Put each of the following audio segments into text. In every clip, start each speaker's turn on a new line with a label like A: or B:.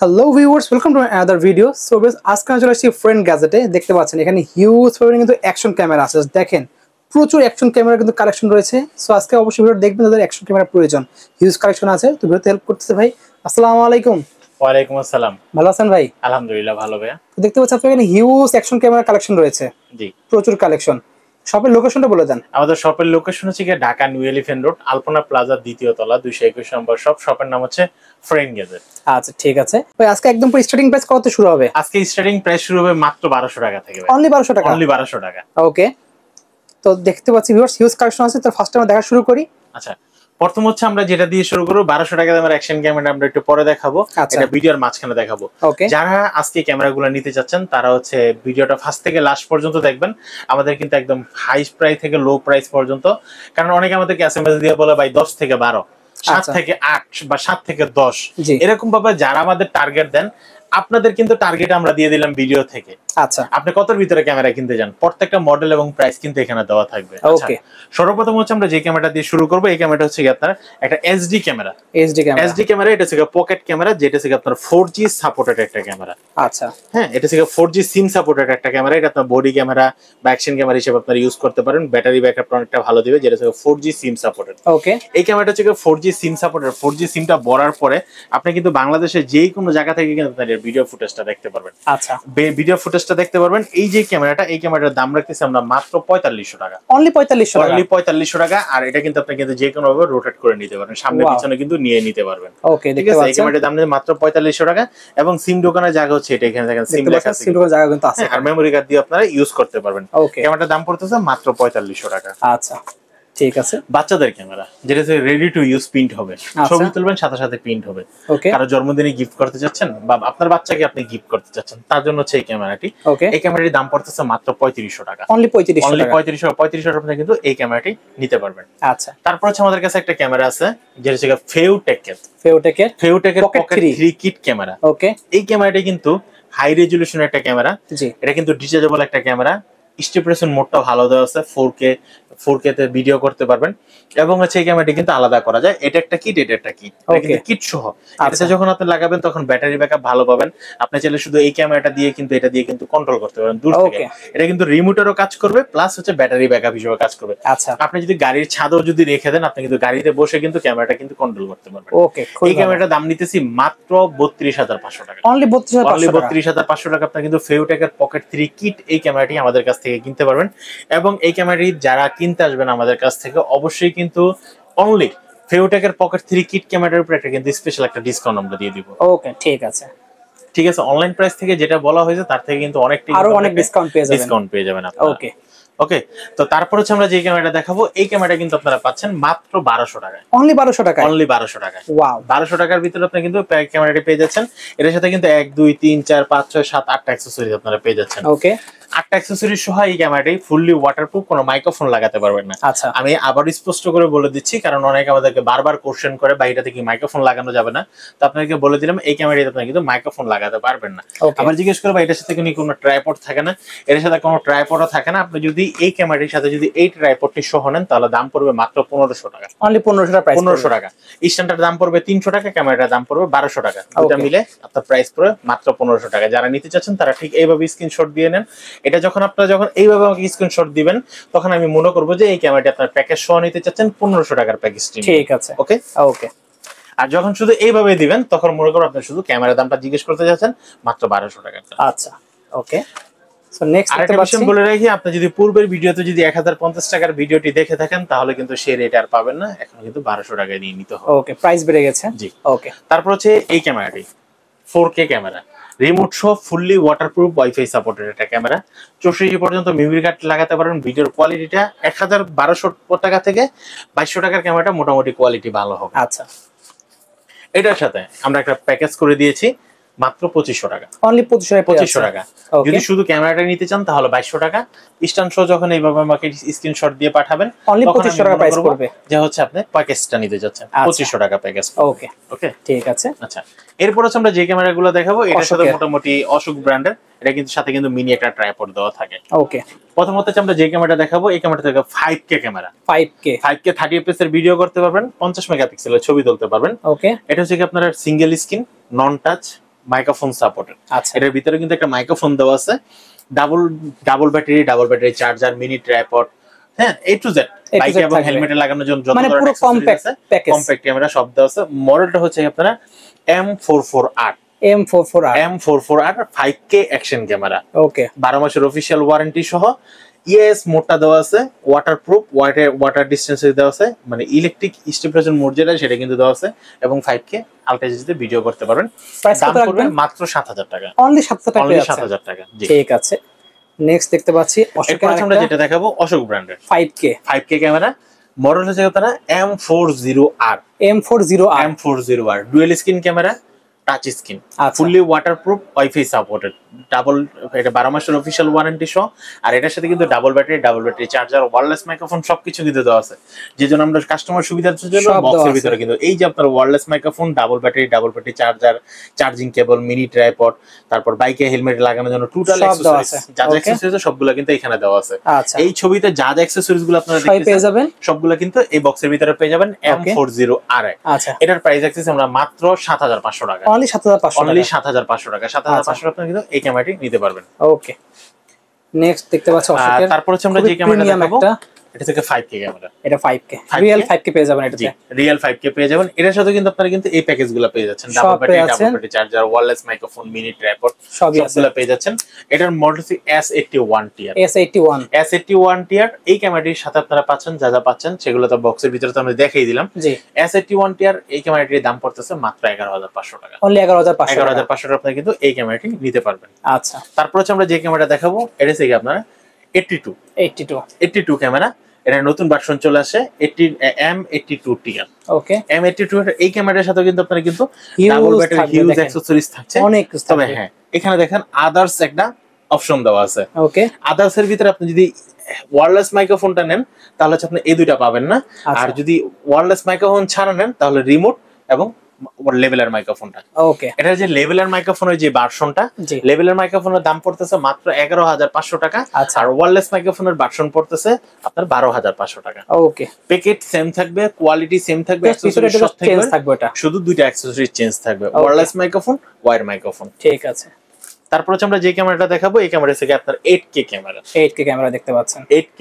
A: Hello viewers, welcome to another video. So আজকে আমি চলে আসছি ফ্রেন্ড গ্যাজেটে। দেখতে পাচ্ছেন এখানে হিউজ পরিমাণে কিন্তু অ্যাকশন ক্যামেরা আছে। দেখেন প্রচুর অ্যাকশন ক্যামেরা কিন্তু কালেকশন রয়েছে। সো আজকে অবশ্যই ভিডিও দেখবেন, যাদের অ্যাকশন ক্যামেরা প্রয়োজন। হিউজ কালেকশন আছে, তো ভিডিওতে হেল্প করতেছে ভাই। আসসালামু আলাইকুম।
B: ওয়ালাইকুম আসসালাম।
A: ভালো আছেন ভাই?
B: আলহামদুলিল্লাহ ভালো ভাইয়া।
A: তো দেখতে পাচ্ছেন আপনার এখানে হিউজ অ্যাকশন ক্যামেরা কালেকশন রয়েছে,
B: জি,
A: প্রচুর কালেকশন। শপের লোকেশনটা বলে দেন।
B: আমাদের শপের লোকেশন হচ্ছে গিয়ে ঢাকা নিউ এলিফ্যান্ট রোড, আলপনা প্লাজার দ্বিতীয় তলা, 221 নম্বর শপ। শপের নাম হচ্ছে ফ্রেন্ড গ্যাজেট।
A: আচ্ছা ঠিক আছে ভাই, আজকে একদম স্টার্টিং প্রাইস কত শুরু হবে?
B: আজকে স্টার্টিং প্রাইস শুরু হবে মাত্র 1200 টাকা থেকে।
A: অনলি 1200 টাকা?
B: অনলি 1200 টাকা।
A: ওকে, তো দেখতে পাচ্ছি ভিউয়ার্স হিউজ কালেকশন আছে। তো ফার্স্ট আমরা দেখা শুরু করি।
B: আচ্ছা, প্রথম হচ্ছে আমরা যেটা দিয়ে শুরু করব 1200 টাকা দামের অ্যাকশন ক্যামেরা, আমরা একটু পরে দেখাবো। এটা ভিডিওর মাঝখানে দেখাবো। যারা আজকে ক্যামেরাগুলো নিতে চাচ্ছেন তারা হচ্ছে ভিডিওটা ফার্স্ট থেকে লাস্ট পর্যন্ত দেখবেন। আমাদের কিন্তু একদম হাই প্রাইস থেকে লো প্রাইস পর্যন্ত, কারণ অনেকে আমাদেরকে এসএমএস দিয়ে বলে ভাই 10 থেকে 12, 7 থেকে 8 বা 7 থেকে 10, এরকম ভাবে যারা আমাদের টার্গেট দেন, আপনাদের কিন্তু টার্গেট আমরা দিয়ে দিলাম ভিডিও থেকে।
A: আচ্ছা,
B: আপনি কতর ভিতরে ক্যামেরা কিনতে যান, প্রত্যেকটা মডেল এবং প্রাইস কিন্তু এখানে দেওয়া থাকবে।
A: ওকে,
B: সর্বপ্রথম হচ্ছে আমরা যে ক্যামেরাটা দিয়ে শুরু করব, এই ক্যামেরাটা হচ্ছে আপনার একটা এসডি ক্যামেরা। এসডি ক্যামেরা, এটা হচ্ছে পকেট ক্যামেরা, যেটা হচ্ছে আপনার 4G সাপোর্টেড একটা ক্যামেরা। আচ্ছা হ্যাঁ, এটা হচ্ছে 4G সিম সাপোর্টেড একটা ক্যামেরা। এটা আপনার বডি ক্যামেরা বা অ্যাকশন ক্যামেরা হিসেবে আপনারা ইউজ করতে পারেন। ব্যাটারি ব্যাকআপ অনেকটা ভালো দিবে, যেটা হচ্ছে 4G সিম সাপোর্টেড। ওকে, এই ক্যামেরাটা হচ্ছে 4G সিম সাপোর্টেড। 4G সিমটা ভরার পরে আপনি কিন্তু বাংলাদেশের যে কোনো জায়গা থেকে কিন্তু আপনার ভিডিও ফুটেজটা দেখতে পারবেন। আচ্ছা, ভিডিও ফুটেজটা দেখতে পারবেন। এই যে ক্যামেরাটা, এই ক্যামেরাটার দাম রাখতেছি আমরা মাত্র 4500 টাকা।
A: অনলি 4500 টাকা?
B: অনলি 4500 টাকা। আর এটা কিন্তু আপনি কিন্তু যে কোনো ভাবে রোটেট করে নিতে পারবেন, সামনে পিছনে কিন্তু নিয়ে নিতে পারবেন। ওকে, ঠিক আছে। এই ক্যামেরাটার দাম মাত্র 4500 টাকা। এবং সিম দোকানের জায়গা হচ্ছে এটা, এখানে দেখেন সিম লেখা আছে, সিম দোকানের জায়গা কিন্তু আছে, আর মেমরি কার্ড দিয়ে আপনারা ইউজ করতে পারবেন। ক্যামেরাটার দাম পড়তেছে মাত্র 4500 টাকা।
A: আচ্ছা ঠিক আছে।
B: বাচ্চাদের ক্যামেরা, যেটা রেডি টু ইউজ, প্রিন্ট হবে, ছবি তুলবেন সাথে সাথে প্রিন্ট হবে। কারো জন্মদিনে গিফট করতে চাচ্ছেন বা আপনার বাচ্চাকে আপনি গিফট করতে চাচ্ছেন, তার জন্য হচ্ছে এই ক্যামেরাটি। এই ক্যামেরাটির দাম পড়তেছে মাত্র 3500 টাকা। অনলি 3500 টাকা কিন্তু এই ক্যামেরাটি নিতে পারবেন। আচ্ছা, তারপর হচ্ছে আমাদের কাছে একটা ক্যামেরা আছে, যেটা হচ্ছে ফেউটেকের পকেট 3 কিট ক্যামেরা। ওকে, এই ক্যামেরাটি কিন্তু হাই রেজুলেশনের একটা ক্যামেরা। এটা কিন্তু ডিটেচেবল একটা ক্যামেরা। স্টেবিলাইজেশন মোডটা ভালো দেওয়া আছে, 4K তে ভিডিও করতে পারবেন। এবং হচ্ছে এই ক্যামেরাটি কিন্তু আলাদা করা যায়। এটা একটা কিট, এটা একটা কিট, এটা কিন্তু কিট সহ। এটাতে যখন আপনি লাগাবেন তখন ব্যাটারি ব্যাকআপ ভালো পাবেন। আপনি চাইলে শুধু এই ক্যামেরাটা দিয়ে কিন্তু এটা দিয়ে কিন্তু কন্ট্রোল করতে পারেন দূর থেকে। এটা কিন্তু রিমোটেরও কাজ করবে, প্লাস হচ্ছে ব্যাটারি ব্যাকআপ হিসেবে কাজ করবে। আচ্ছা, আপনি যদি গাড়ির ছাদেও যদি রেখে দেন, আপনি কিন্তু গাড়িতে বসে কিন্তু ক্যামেরাটা কিন্তু কন্ট্রোল করতে পারবেন। ওকে, এই ক্যামেরাটার দাম নিতেছি মাত্র 32500 টাকা। অনলি 32500 টাকা আপনি কিন্তু ফেউটেকের পকেট 3 কিট এই ক্যামেরাটি আমাদের কাছ থেকে কিনতে পারবেন। এবং এই ক্যামেরাটি যারা কিনতে আসবেন আমাদের কাছ থেকে, অবশ্যই কিন্তু অনলি ফেউটেকের পকেট 3 কিট ক্যামেরার উপর একটা কিন্তু স্পেশাল একটা ডিসকাউন্ট আমরা দিয়ে দিব। ওকে, ঠিক আছে। ঠিক আছে, অনলাইন প্রাইস থেকে যেটা বলা হয়েছে তার থেকে কিন্তু অনেক ডিসকাউন্ট পেয়ে যাবেন আপনারা। ওকে ওকে, তো তারপর হচ্ছে আমরা যে ক্যামেরাটা দেখাবো, এই ক্যামেরাটা কিন্তু আপনারা পাচ্ছেন মাত্র 1200 টাকায়। অনলি 1200 টাকা? অনলি 1200 টাকা। ওয়াও, 1200 টাকার ভিতরে আপনি কিন্তু ক্যামেরাটি পেয়ে যাচ্ছেন। এর সাথে কিন্তু 1 2 3 4 5 6 7 8টা অ্যাকসেসরিজ আপনারা পেয়ে যাচ্ছেন। ওকে, 8টা অ্যাকসেসরিজ সহ এই ক্যামেরাটি ফুললি ওয়াটারপ্রুফ, কোনো মাইক্রোফোন লাগাতে পারবেন না। আচ্ছা, আমি আবার স্পষ্ট করে বলে দিচ্ছি, কারণ অনেকে আমাদেরকে বারবার কোশ্চেন করে বা এটা থেকে মাইক্রোফোন লাগানো যাবে না। তো আপনাদেরকে বলে দিলাম, এই ক্যামেরাতে আপনি কিন্তু মাইক্রোফোন লাগাতে পারবেন না। আবার জিজ্ঞেস করবে এটার সাথে কোনো ট্রাইপড থাকে না? এর সাথে কোনো ট্রাইপডও থাকে না। আপনি যদি এই ক্যামেরাটির সাথে যদি এই ট্রাইপডটি সহ নেন, তাহলে দাম পড়বে মাত্র 1500 টাকা। অনলি 1500 টাকা প্রাইস। 1500 টাকা। স্ট্যান্ডার্ড দাম পড়বে 300 টাকা, ক্যামেরাটার দাম পড়বে 1200 টাকা। দুটো মিলে আপনার প্রাইস পড়বে মাত্র 1500 টাকা। যারা নিতে চাচ্ছেন তারা ঠিক এইভাবে স্ক্রিনশট দিয়ে নেন। এটা যখন এইভাবে আমাকে স্ক্রিনশট দিবেন, তখন আমি মনে করবো যে এই ক্যামেরাটি আপনার প্যাকেজ সহ নিতে চাচ্ছেন 1500 টাকার প্যাকেজটি। ঠিক আছে, ওকে ওকে। আর যখন শুধু এইভাবে দিবেন, তখন মনে করো আপনি শুধু ক্যামেরার দামটা জিজ্ঞেস করতে যাচ্ছেন মাত্র 1200 টাকা। আচ্ছা, ওকে। সো নেক্সট আরেকটা বিষয় বলে রাখি, আপনি যদি পূর্বের ভিডিওতে যদি 1050 টাকার ভিডিওটি দেখে থাকেন, তাহলে কিন্তু সেই রেট আর পাবেন না। এখন কিন্তু 1200 টাকায় দিয়ে নিতে হবে। ওকে, প্রাইস বেড়ে গেছে। জি, ওকে। তারপর হচ্ছে এই ক্যামেরাটি 4K ক্যামেরা, রিমোট সহ ফুললি ওয়াটারপ্রুফ, ওয়াইফাই সাপোর্টেড একটা ক্যামেরা। 64 পর্যন্ত মেমরি কার্ড লাগাতে পারবেন। ভিডিওর কোয়ালিটিটা 1200 টাকা থেকে 2200 টাকার ক্যামেরাটা মোটামুটি কোয়ালিটি ভালো হবে। আচ্ছা, এটার সাথে আমরা একটা প্যাকেজ করে দিয়েছি মাত্র 2500 টাকা। অনলি 2500 টাকা। যদি শুধু ক্যামেরাটা নিতে চান তাহলে 2200 টাকা। স্ট্যান্ড সহ যখন এইভাবে আমাকে স্ক্রিনশট দিয়ে পাঠাবেন, অনলি 2500 টাকা প্রাইস পড়বে, যে হচ্ছে আপনি প্যাকেজটা নিতে যাচ্ছেন। 2500 টাকা প্যাকেজ। ওকে ওকে, ঠিক আছে। আচ্ছা, এরপর হচ্ছে আমরা যে ক্যামেরাগুলো দেখাবো, এটার সাথে মোটামুটি অশোক ব্র্যান্ডের, এটা কিন্তু সাথে কিন্তু মিনি একটা ট্রাইপড দেওয়া থাকে। ওকে, প্রথমত হচ্ছে আমরা যে ক্যামেরাটা দেখাবো, এই ক্যামেরাটা থেকে 5K ক্যামেরা। 5K 30 fps এর ভিডিও করতে পারবেন, 50 মেগাপিক্সেলের ছবি তুলতে পারবেন। ওকে, এটা হচ্ছে কি আপনার সিঙ্গেল স্ক্রিন, নন টাচ, মাইক্রোফোন সাপোর্টেড।
A: আচ্ছা,
B: এটার ভিতরে কিন্তু একটা মাইক্রোফোন দেওয়া আছে, double battery charger, mini tripod, হ্যাঁ, এ টু জেড, বাইক এবং হেলমেটে লাগানোর জন্য যত
A: মানে
B: ধরনের
A: পুরো
B: অ্যাকসেসরিজ আছে, কম্প্যাক্ট ক্যামেরা সব দেওয়া আছে। মডেলটা হচ্ছে আপনারা M44R, M44R 5K action camera.
A: ওকে,
B: 12 মাসের অফিশিয়াল ওয়ারেন্টি সহ। ইএস মোডটা দেওয়া আছে, ওয়াটারপ্রুফ, ওয়াটার ডিসটেন্স দেওয়া আছে, মানে ইলেকট্রিক স্টেবিলাইজেশন মোড যেটা সেটা কিন্তু দেওয়া আছে, এবং 5K আলট্রা এইচডিতে ভিডিও করতে পারবেন। দাম পড়বে মাত্র 7000 টাকা,
A: অনলি 7000 টাকা,
B: অনলি 7000 টাকা।
A: ঠিক আছে। নেক্সট দেখতে পাচ্ছি
B: অশোকের, আমরা যেটা দেখাবো অশোক ব্র্যান্ডের 5K ক্যামেরা। মডেল হচ্ছে আপনারা M40R, dual screen camera, touch screen, fully waterproof, wifi supported, double, এটা 12 মাসের অফিশিয়াল ওয়ারেন্টি সহ। আর এটার সাথে কিন্তু double battery charger, wireless microphone সবকিছু কিন্তু দেওয়া আছে, যে জন্য আমরা কাস্টমার সুবিধার জন্য বক্সের ভিতরে কিন্তু এই যে আপনার wireless microphone, double battery charger, charging cable, mini tripod, তারপর বাইকে হেলমেট লাগানোর জন্য টোটাল অ্যাকসেসরিজ, যা যা অ্যাকসেসরিজ সবগুলো কিন্তু এখানে দেওয়া আছে। এই ছবিতে যা যা অ্যাকসেসরিজ গুলো আপনারা দেখতেছেন সবগুলো কিন্তু এই বক্সের ভিতরে পেয়ে যাবেন M40R।
A: আচ্ছা,
B: এটার প্রাইস রাখতেছি আমরা মাত্র 7500 টাকা,
A: অনলি 7500 টাকা।
B: 7500 টাকা কিন্তু এই ক্যামেরাটি নিতে পারবেন।
A: ওকে, নেক্সট দেখতে পাচ্ছ অশোকের,
B: তারপর হচ্ছে আমরা যে ক্যামেরাটা দেখাবো এটা থেকে 5K ক্যামেরা,
A: এটা 5K রিয়েল 5K পেয়ে যাবেন, এটাতে
B: রিয়েল 5K পেয়ে যাবেন। এটার সাথে কিন্তু আপনারা কিন্তু এই প্যাকেজগুলো পেয়ে যাচ্ছেন, double battery charger, wireless microphone, mini tripod সবগুলো পেয়ে যাচ্ছেন। এটার মডেল হচ্ছে S81 টিয়ার, S81 টিয়ার। এই ক্যামেরাটির সাথে আপনারা পাচ্ছেন যা যা পাচ্ছেন সেগুলো তো বক্সের ভিতরে তো আমরা দেখাই দিলাম। S81 টিয়ার এই ক্যামেরাটির দাম পড়তেছে মাত্র 11500 টাকা,
A: অনলি 11500
B: টাকা আপনারা কিন্তু এই ক্যামেরাটি নিতে পারবেন।
A: আচ্ছা,
B: তারপর হচ্ছে আমরা যে ক্যামেরাটা দেখাবো এটা হচ্ছে আপনারা 82 ক্যামেরা। এটা নতুন ভার্সন চলে আসে, M82 টিয়ার।
A: ওকে,
B: M82 এই ক্যামেরার সাথে কিন্তু আপনারা কিন্তু ডাবল ব্যাটারি হিউজ অ্যাকসেসরিজ থাকছে অনেক। তবে হ্যাঁ, এখানে দেখেন আদার্স একটা অপশন দেওয়া আছে।
A: ওকে,
B: আদার্স এর ভিতরে আপনি যদি ওয়্যারলেস মাইক্রোফোনটা নেন তাহলে আপনি এই দুইটা পাবেন না, আর যদি ওয়্যারলেস মাইক্রোফোন ছাড়া নেন তাহলে রিমোট এবং লেভেলার মাইক্রোফোনটা।
A: ওকে,
B: এটা যে লেভেলার মাইক্রোফোনের যে ভার্সনটা, লেভেলার মাইক্রোফোনের দাম পড়তেছে মাত্র 11500 টাকা, আর ওয়্যারলেস মাইক্রোফোনের ভার্সন পড়তেছে আপনার 12500 টাকা।
A: ওকে,
B: প্যাকেট সেম থাকবে, কোয়ালিটি সেম থাকবে, অ্যাকসেসরিজ সব থাকবে, শুধু দুইটা অ্যাকসেসরিজ চেঞ্জ থাকবে, ওয়্যারলেস মাইক্রোফোন, ওয়্যার মাইক্রোফোন।
A: ঠিক আছে।
B: তারপর হচ্ছে আমরা যে ক্যামেরাটা দেখাবো এই ক্যামেরা থেকে আপনার 8K ক্যামেরা
A: দেখতে পাচ্ছেন,
B: 8K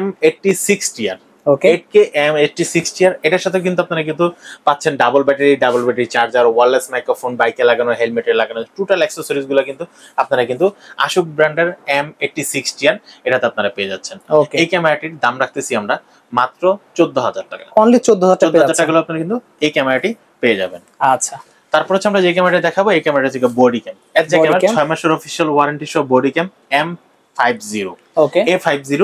B: M86 টিয়ার।
A: ওকে,
B: 8K M86 টিয়ার। এটার সাথে কিন্তু আপনারা কিন্তু পাচ্ছেন double battery charger, wireless microphone, বাইকে লাগানো, হেলমেটে লাগানো টোটাল অ্যাকসেসরিজ গুলো কিন্তু আপনারা কিন্তু আশুক ব্র্যান্ডের M86 টিয়ার এটাতে আপনারা পেয়ে যাচ্ছেন। এই ক্যামেরাটির দাম রাখতেছি আমরা মাত্র 14000 টাকা,
A: অনলি 14000 টাকা
B: আপনারা কিন্তু এই ক্যামেরাটি পেয়ে যাবেন।
A: আচ্ছা,
B: তারপর হচ্ছে আমরা যে ক্যামেরাটা দেখাবো এই ক্যামেরাটা হচ্ছে বডি ক্যাম, এর যে ক্যামেরা 6 মাসের অফিশিয়াল ওয়ারেন্টি সহ বডি ক্যাম M50।
A: ওকে,
B: A50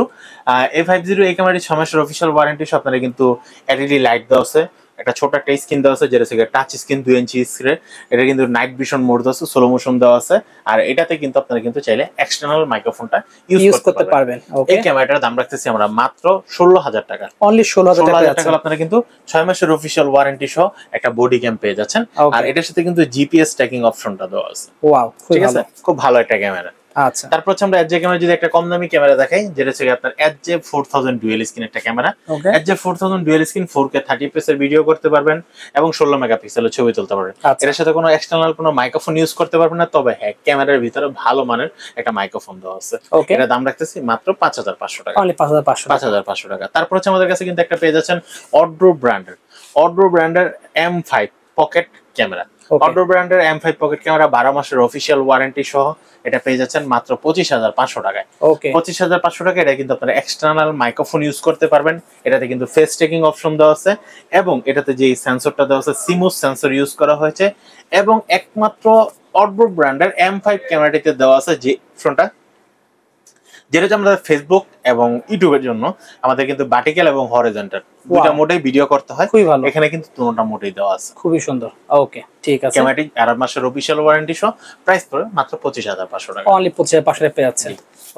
B: এই ক্যামেরাটি 6 মাসের অফিশিয়াল ওয়ারেন্টি সহ আপনারা কিন্তু এলইডি লাইট দেওয়া আছে, একটা ছোট একটা স্ক্রিন দেওয়া আছে যেটা হচ্ছে টাচ স্ক্রিন 2 ইঞ্চি স্ক্রিন। এটা কিন্তু নাইট ভিশন মোড দেওয়া আছে, স্লো মোশন দেওয়া আছে, আর এটাতে কিন্তু আপনারা কিন্তু চাইলে এক্সটার্নাল মাইক্রোফোনটা ইউজ করতে পারবেন। এই ক্যামেরাটার দাম রাখতেছি আমরা মাত্র 16000 টাকা,
A: অনলি 16000
B: টাকা আপনারা কিন্তু 6 মাসের অফিশিয়াল ওয়ারেন্টি সহ একটা বডি ক্যাম পেয়ে যাচ্ছেন। আর এটার সাথে কিন্তু জিপিএস ট্র্যাকিং অপশনটা দেওয়া আছে।
A: ওয়াও,
B: ঠিক আছে, খুব ভালো একটা ক্যামেরা।
A: আচ্ছা,
B: তারপর হচ্ছে আমরা এজে ক্যামেরা যদি একটা কম দামি ক্যামেরা দেখাই যেটা হচ্ছে আপনার এজে 4000 ডুয়াল স্ক্রিন একটা ক্যামেরা। এজে 4000 ডুয়াল স্ক্রিন 4K 30 fps এর ভিডিও করতে পারবেন এবং 16 মেগাপিক্সেলের ছবি তুলতে পারবেন। এর সাথে কোনো এক্সটার্নাল কোনো মাইক্রোফোন ইউজ করতে পারবেন না, তবে হ্যাঁ ক্যামেরার ভিতরে ভালো মানের একটা মাইক্রোফোন দেওয়া আছে। এটা দাম রাখতেছি মাত্র 5500 টাকা,
A: অনলি 5500
B: টাকা। তারপর হচ্ছে আমাদের কাছে কিন্তু একটা পেয়ে যাচ্ছেন অড্রো ব্র্যান্ডের M5 পকেট ক্যামেরা। অড্রো ব্র্যান্ডের M5 পকেট ক্যামেরা 12 মাসের অফিশিয়াল ওয়ারেন্টি সহ এটা পেয়ে যাচ্ছেন মাত্র 25500 টাকায়। 25500 টাকা। এটা কিন্তু আপনারা এক্সটার্নাল মাইক্রোফোন ইউজ করতে পারবেন, এটাতে কিন্তু ফেস ট্র্যাকিং অপশন দেওয়া আছে এবং এটাতে যে সেন্সরটা দেওয়া আছে সিমুস সেন্সর ইউজ করা হয়েছে, এবং একমাত্র অড্রো ব্র্যান্ডের M5 ক্যামেরাটিতে দেওয়া আছে যে ফ্রন্টটা, যেটা আমরা ফেসবুক এবং ইউটিউবের জন্য আমাদের কিন্তু ভার্টিক্যাল এবং হরিজন্টাল দুইটা মোডেই ভিডিও করতে হয়।
A: খুবই ভালো,
B: এখানে কিন্তু দুটোটা মোডেই দেওয়া আছে।
A: খুবই সুন্দর। ওকে, ঠিক আছে।
B: ক্যামেরাটি 11 মাসের অফিশিয়াল ওয়ারেন্টি সহ প্রাইস পড়বে মাত্র 25500 টাকা,
A: অনলি 25500 টাকা পেয়ে যাচ্ছে।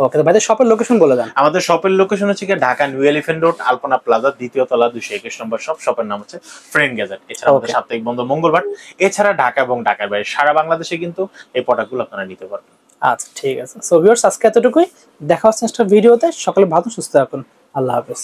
A: ওকে, তো ভাইদের শপের লোকেশন বলে দেন।
B: আমাদের শপের লোকেশন হচ্ছে কি ঢাকা নিউ এলিফ্যান্ট রোড আলপনা প্লাজা দ্বিতীয় তলা 221 নম্বর শপ। শপের নাম হচ্ছে ফ্রেন্ড গ্যাজেট। এছাড়া আমাদের সাপ্তাহিক বন্ধ মঙ্গলবার। এছাড়া ঢাকা এবং ঢাকার বাইরে সারা বাংলাদেশে কিন্তু এই প্রোডাক্টগুলো আপনারা নিতে পারবেন।
A: আচ্ছা, ঠিক আছে। সো ভিউয়ার্স, আজকে এতটুকুই। দেখা হচ্ছে নেক্সট ভিডিওতে। সকলে ভালো সুস্থ থাকুন। আল্লাহ হাফেজ।